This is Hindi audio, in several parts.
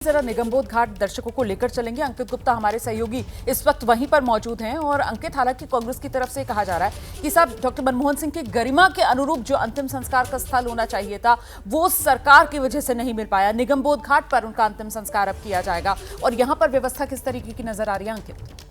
जरा निगमबोध घाट दर्शकों को लेकर चलेंगे। अंकित गुप्ता हमारे सहयोगी इस वक्त वहीं पर मौजूद हैं। और अंकित, हालांकि कांग्रेस की तरफ से कहा जा रहा है कि साहब डॉक्टर मनमोहन सिंह की गरिमा के अनुरूप जो अंतिम संस्कार का स्थल होना चाहिए था वो सरकार की वजह से नहीं मिल पाया। निगमबोध घाट पर उनका अंतिम संस्कार अब किया जाएगा और यहां पर व्यवस्था किस तरीके की नजर आ रही है अंकित?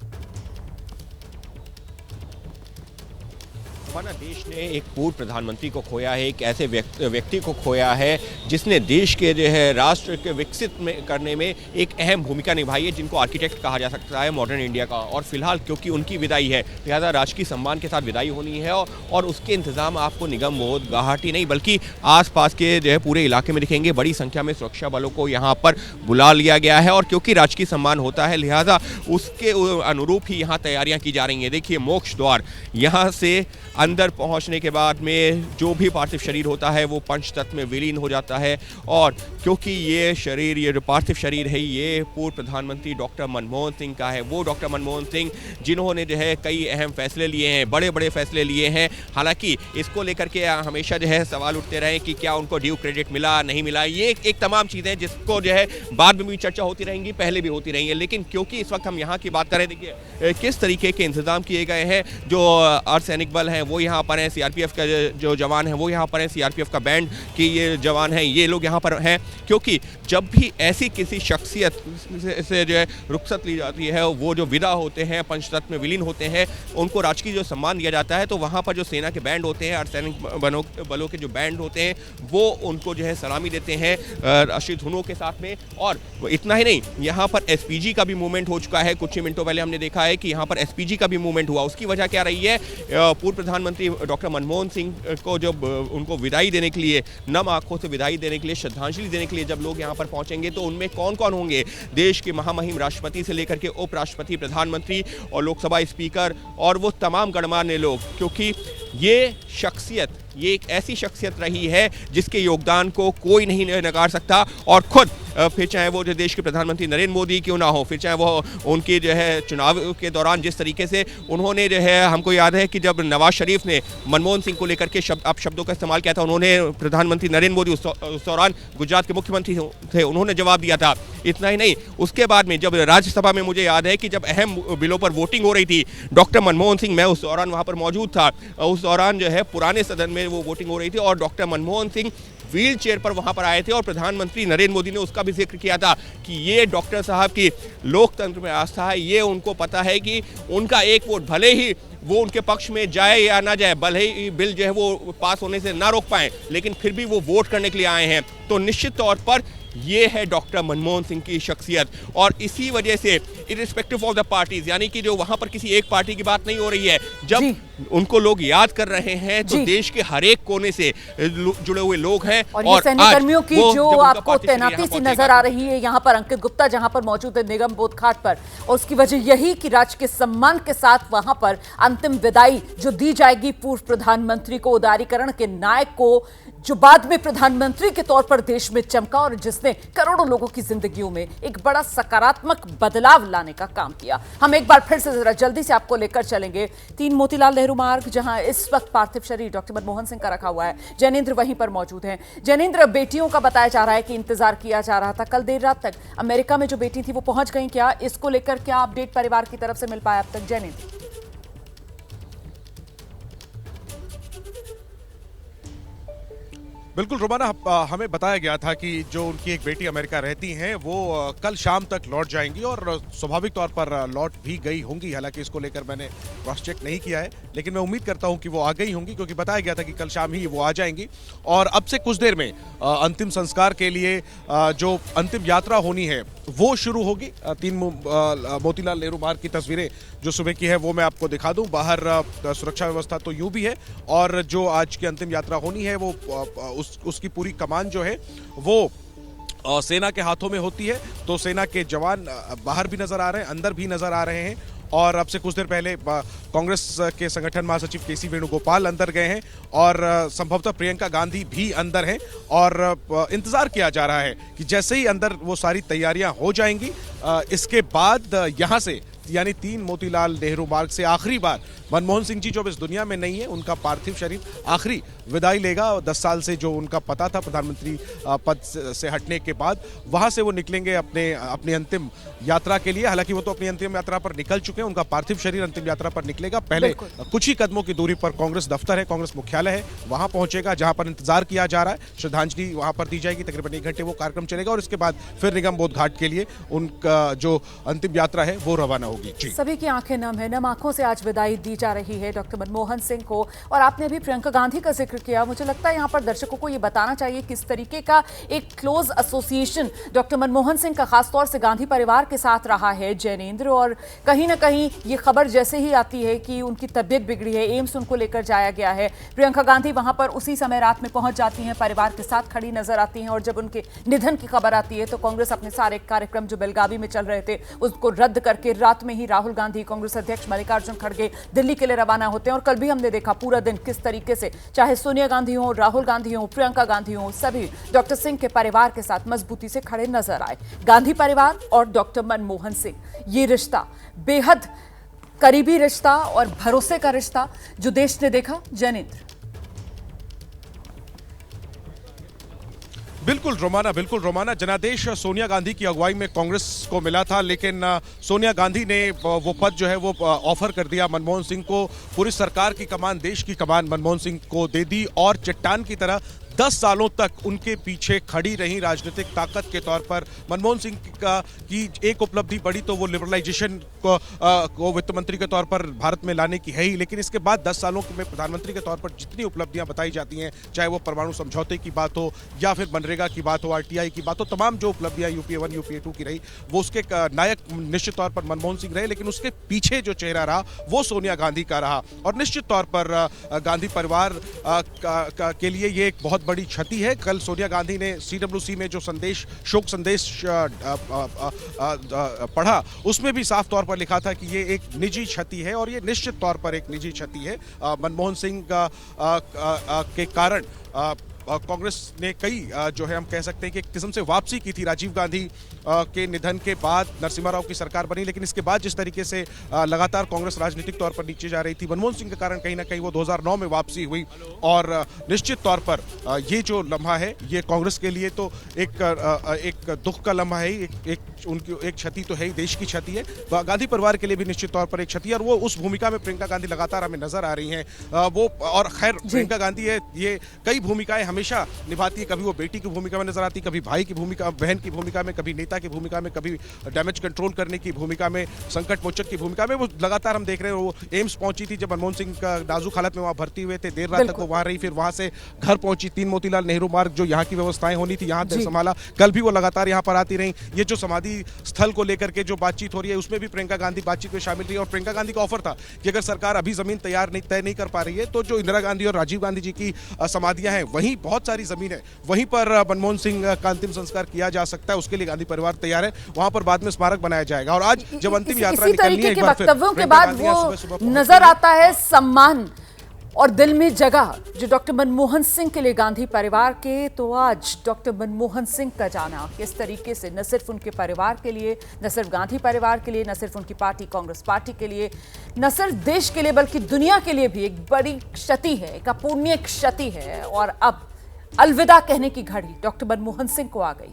हमारा देश ने एक पूर्व प्रधानमंत्री को खोया है, एक ऐसे व्यक्ति को खोया है जिसने देश के जो है राष्ट्र के विकसित करने में एक अहम भूमिका निभाई है, जिनको आर्किटेक्ट कहा जा सकता है मॉडर्न इंडिया का। और फिलहाल क्योंकि उनकी विदाई है लिहाजा राजकीय सम्मान के साथ विदाई होनी है और उसके इंतजाम आपको निगमबोध घाट ही नहीं बल्कि आसपास के जो है पूरे इलाके में दिखेंगे। बड़ी संख्या में सुरक्षा बलों को यहाँ पर बुला लिया गया है और क्योंकि राजकीय सम्मान होता है लिहाजा उसके अनुरूप ही यहाँ तैयारियाँ की जा रही हैं। देखिए, मोक्ष द्वार यहाँ से अंदर पहुंचने के बाद में जो भी पार्थिव शरीर होता है वो पंचतत्व में विलीन हो जाता है। और क्योंकि ये जो पार्थिव शरीर है ये पूर्व प्रधानमंत्री डॉक्टर मनमोहन सिंह का है, वो डॉक्टर मनमोहन सिंह जिन्होंने जो है कई अहम फैसले लिए हैं, बड़े बड़े फैसले लिए हैं। हालांकि इसको लेकर के हमेशा जो है सवाल उठते रहे कि क्या उनको ड्यू क्रेडिट मिला नहीं मिला, ये एक तमाम चीज़ें जिसको जो है बाद में भी चर्चा होती रहेंगी, पहले भी होती रही है। लेकिन क्योंकि इस वक्त हम यहाँ की बात करें, देखिए किस तरीके के इंतजाम किए गए हैं। जो अर्धसैनिक बल हैं वो यहाँ पर हैं, सीआरपीएफ का जो जवान हैं वो यहाँ पर हैं, सीआरपीएफ का बैंड के ये जवान हैं, ये लोग यहाँ पर हैं। क्योंकि जब भी ऐसी किसी शख्सियत से जो है रुखसत ली जाती है, वो जो विदा होते हैं, पंचतत्व में विलीन होते हैं, उनको राजकीय जो सम्मान दिया जाता है, तो वहाँ पर जो सेना के बैंड होते हैं, अर्धसैनिक बलों के जो बैंड होते हैं वो उनको जो है सलामी देते हैं राष्ट्रीय धुनों के साथ में। और इतना ही नहीं, यहाँ पर एसपीजी का भी मूवमेंट हो चुका है। कुछ ही मिनटों पहले हमने देखा है कि यहाँ पर एसपीजी का भी मूवमेंट हुआ। उसकी वजह क्या रही है? पूर्व प्रधानमंत्री डॉक्टर मनमोहन सिंह को जब उनको विदाई देने के लिए, नम आंखों से विदाई देने के लिए, श्रद्धांजलि देने के लिए जब लोग यहाँ पर पहुंचेंगे तो उनमें कौन कौन होंगे? देश के महामहिम राष्ट्रपति से लेकर के उपराष्ट्रपति, प्रधानमंत्री और लोकसभा स्पीकर और वो तमाम गणमान्य लोग। क्योंकि ये शख्सियत, ये एक ऐसी शख्सियत रही है जिसके योगदान को कोई नहीं नकार सकता। और खुद फिर चाहे वो जो देश के प्रधानमंत्री नरेंद्र मोदी क्यों ना हो, फिर चाहे वो उनकी जो है चुनाव के दौरान जिस तरीके से उन्होंने जो है, हमको याद है कि जब नवाज शरीफ ने मनमोहन सिंह को लेकर के शब्दों का इस्तेमाल किया था, उन्होंने प्रधानमंत्री नरेंद्र मोदी उस दौरान गुजरात के मुख्यमंत्री थे, उन्होंने जवाब दिया था। इतना ही नहीं, उसके बाद में जब राज्यसभा में मुझे याद है कि जब अहम बिलों पर वोटिंग हो रही थी, डॉक्टर मनमोहन सिंह, मैं उस दौरान वहाँ पर मौजूद था, उस दौरान जो है पुराने सदन में वो वोटिंग हो रही थी और doctor Manmohan Singh wheel chair पर वहां पर आए थे और प्रधानमंत्री नरेंद्र मोदी ने उसका भी जिक्र किया था कि ये डॉक्टर साहब की लोकतंत्र में आस्था है। ये उनको पता है कि उनका एक वोट भले ही वो उनके पक्ष में जाए या ना जाए, भले ही बिल जो है वो पास होने से ना रोक पाए, लेकिन फिर भी वो वोट करने के लिए आए हैं। तो निश्चित तौर पर ये है डॉक्टर मनमोहन सिंह की शख्सियत। और इसी वजह से इर्रिस्पेक्टिव ऑफ द पार्टीज, यानी कि जो वहां पर किसी एक पार्टी की बात नहीं हो रही है, जब उनको लोग याद कर रहे हैं तो देश के हर एक कोने से जुड़े हुए लोग हैं। और ये सैन्य कर्मियों की जो आपको तैनाती सी नजर आ रही है यहाँ पर अंकित गुप्ता जहां पर मौजूद है निगमबोध घाट पर, और उसकी वजह यही कि राजकीय सम्मान के साथ वहां पर अंतिम विदाई जो दी जाएगी पूर्व प्रधानमंत्री को, उदारीकरण के नायक को, जो बाद में प्रधानमंत्री के तौर पर देश में चमका और जिसने करोड़ों लोगों की जिंदगियों में एक बड़ा सकारात्मक बदलाव लाने का काम किया। हम एक बार फिर से जरा जल्दी से आपको लेकर चलेंगे 3 मोतीलाल नेहरू मार्ग, जहां इस वक्त पार्थिव शरीर डॉक्टर मनमोहन सिंह का रखा हुआ है। जैनेंद्र वहीं पर मौजूद हैं। जैनेंद्र, बेटियों का बताया जा रहा है कि इंतजार किया जा रहा था, कल देर रात तक अमेरिका में जो बेटी थी वो पहुंच गई क्या? इसको लेकर क्या अपडेट परिवार की तरफ से मिल पाया अब तक? जैनेंद्र। बिल्कुल रोमाना, हमें बताया गया था कि जो उनकी एक बेटी अमेरिका रहती हैं वो कल शाम तक लौट जाएंगी और स्वाभाविक तौर पर लौट भी गई होंगी। हालांकि इसको लेकर मैंने क्रॉस चेक नहीं किया है, लेकिन मैं उम्मीद करता हूं कि वो आ गई होंगी क्योंकि बताया गया था कि कल शाम ही वो आ जाएंगी। और अब से कुछ देर में अंतिम संस्कार के लिए जो अंतिम यात्रा होनी है वो शुरू होगी। 3 मोतीलाल नेहरू मार्ग की तस्वीरें जो सुबह की है वो मैं आपको दिखा दूं। बाहर सुरक्षा व्यवस्था तो यूं भी है और जो आज की अंतिम यात्रा होनी है वो उसकी पूरी कमान जो है वो सेना के हाथों में होती है। तो सेना के जवान बाहर भी नजर आ रहे हैं, अंदर भी नजर आ रहे हैं। और अब से कुछ देर पहले कांग्रेस के संगठन महासचिव केसी वेणुगोपाल अंदर गए हैं और संभवतः प्रियंका गांधी भी अंदर हैं। और इंतजार किया जा रहा है कि जैसे ही अंदर वो सारी तैयारियां हो जाएंगी इसके बाद यहां से यानी 3 मोतीलाल नेहरू मार्ग से आखिरी बार मनमोहन सिंह जी जो अब इस दुनिया में नहीं है, उनका पार्थिव शरीर आखिरी विदाई लेगा। 10 साल से जो उनका पता था प्रधानमंत्री पद से हटने के बाद, वहां से वो निकलेंगे अपनी अंतिम यात्रा के लिए। हालांकि वो तो अपनी अंतिम यात्रा पर निकल चुके हैं, उनका पार्थिव शरीर अंतिम यात्रा पर निकलेगा। पहले कुछ ही कदमों की दूरी पर कांग्रेस दफ्तर है, कांग्रेस मुख्यालय है, वहां पहुंचेगा, जहां पर इंतजार किया जा रहा है। श्रद्धांजलि वहां पर दी जाएगी, तकरीबन 1 घंटे वो कार्यक्रम चलेगा और इसके बाद फिर निगम बोध घाट के लिए उनका जो अंतिम यात्रा है वो रवाना होगी। जी, सभी की आंखें नम है, नम आंखों से आज विदाई दी जा रही है डॉक्टर मनमोहन सिंह को। और आपने अभी प्रियंका गांधी का जिक्र किया, मुझे लगता है यहाँ पर दर्शकों को ये बताना चाहिए किस तरीके का एक close association doctor Manmohan Singh का खासतौर से गांधी परिवार के साथ रहा है जैनेंद्र। और कहीं ना कहीं ये खबर जैसे ही आती है कि उनकी तबीयत बिगड़ी है, एम्स उनको लेकर जाया गया है, प्रियंका गांधी वहां पर उसी समय रात में पहुंच जाती हैं, परिवार के साथ खड़ी नजर आती हैं। और जब उनके निधन की खबर आती है तो कांग्रेस अपने सारे कार्यक्रम जो बेलगावी में चल रहे थे उसको रद्द करके रात में ही राहुल गांधी, कांग्रेस अध्यक्ष मल्लिकार्जुन खड़गे दिल्ली के लिए रवाना होते हैं। और कल भी हमने देखा पूरा दिन किस तरीके से चाहे सोनिया गांधी हो, राहुल गांधी हो, प्रियंका गांधी हो, सभी डॉक्टर सिंह के परिवार के साथ मजबूती से खड़े नजर आए। गांधी परिवार और डॉक्टर मनमोहन सिंह, ये रिश्ता बेहद करीबी रिश्ता और भरोसे का रिश्ता जो देश ने देखा। जैनेंद्र, बिल्कुल रोमाना, जनादेश सोनिया गांधी की अगुवाई में कांग्रेस को मिला था, लेकिन सोनिया गांधी ने वो पद जो है वो ऑफर कर दिया मनमोहन सिंह को। पूरी सरकार की कमान, देश की कमान मनमोहन सिंह को दे दी और चट्टान की तरह 10 सालों तक उनके पीछे खड़ी रही राजनीतिक ताकत के तौर पर। मनमोहन सिंह की एक उपलब्धि बड़ी तो वो लिबरलाइजेशन को वित्त मंत्री के तौर पर भारत में लाने की है ही, लेकिन इसके बाद 10 सालों में प्रधानमंत्री के तौर पर जितनी उपलब्धियां बताई जाती हैं, चाहे वो परमाणु समझौते की बात हो या फिर मनरेगा की बात हो, आरटीआई की बात हो, तमाम जो उपलब्धियां यूपीए 1 यूपीए 2 की रही, वो उसके नायक निश्चित तौर पर मनमोहन सिंह रहे, लेकिन उसके पीछे जो चेहरा रहा वो सोनिया गांधी का रहा। और निश्चित तौर पर गांधी परिवार के लिए ये एक बहुत बड़ी क्षति है। कल सोनिया गांधी ने सीडब्ल्यूसी में जो शोक संदेश पढ़ा, उसमें भी साफ तौर पर लिखा था कि ये एक निजी क्षति है और ये निश्चित तौर पर एक निजी क्षति है। मनमोहन सिंह के कारण कांग्रेस ने कई जो है हम कह सकते हैं कि एक किस्म से वापसी की थी। राजीव गांधी के निधन के बाद नरसिम्हा राव की सरकार बनी, लेकिन इसके बाद जिस तरीके से लगातार कांग्रेस राजनीतिक तौर पर नीचे जा रही थी, मनमोहन सिंह के कारण कहीं ना कहीं वो 2009 में वापसी हुई। और निश्चित तौर पर ये जो लम्हा है ये कांग्रेस के लिए तो एक दुख का लम्हा है, उनकी एक क्षति तो है ही, देश की क्षति है। गांधी परिवार के लिए भी निश्चित तौर पर एक क्षति है और वो उस भूमिका में प्रियंका गांधी लगातार हमें नजर आ रही हैं। वो और खैर प्रियंका गांधी है, ये कई भूमिकाएं हमेशा निभाती है। कभी वो बेटी की भूमिका में नजर आती, कभी भाई की भूमिका, बहन की भूमिका में, कभी नेता की भूमिका में, कभी डैमेज कंट्रोल करने की भूमिका में, संकट मोचक की भूमिका में। वो लगातार हम देख रहे हैं, वो एम्स पहुंची थी जब मनमोहन सिंह का नाजुक हालत में वहां भर्ती हुए थे, देर रात तक वो वहां रही, फिर वहां से घर पहुंची। 3 मोतीलाल नेहरू मार्ग जो यहाँ की व्यवस्थाएं होनी थी यहाँ से संभाला। कल भी वो लगातार यहाँ पर आती रही। ये जो समाधि स्थल को लेकर के जो बातचीत हो रही है उसमें भी प्रियंका गांधी बातचीत में शामिल रही और प्रियंका गांधी का ऑफर था कि अगर सरकार अभी जमीन तय नहीं कर पा रही है तो जो इंदिरा गांधी और राजीव गांधी जी की समाधियां हैं वहीं बहुत सारी जमीन है, वहीं पर मनमोहन सिंह का अंतिम संस्कार किया जा सकता है। उसके लिए गांधी परिवार तैयार है, वहां पर बाद में स्मारक बनाया जाएगा। और आज जब अंतिम यात्रा निकलनी है, एक बार फिर वक्तव्यों के बाद वो नजर आता है सम्मान और दिल में जगह जो डॉक्टर मनमोहन सिंह के लिए गांधी परिवार के। तो आज डॉक्टर मनमोहन सिंह का जाना किस तरीके से न सिर्फ उनके परिवार के लिए, न सिर्फ गांधी परिवार के लिए, न सिर्फ उनकी पार्टी कांग्रेस पार्टी के लिए, न सिर्फ देश के लिए बल्कि दुनिया के लिए भी एक बड़ी क्षति है, एक अपूर्णीय क्षति है। और अब अलविदा कहने की घड़ी डॉक्टर मनमोहन सिंह को आ गई।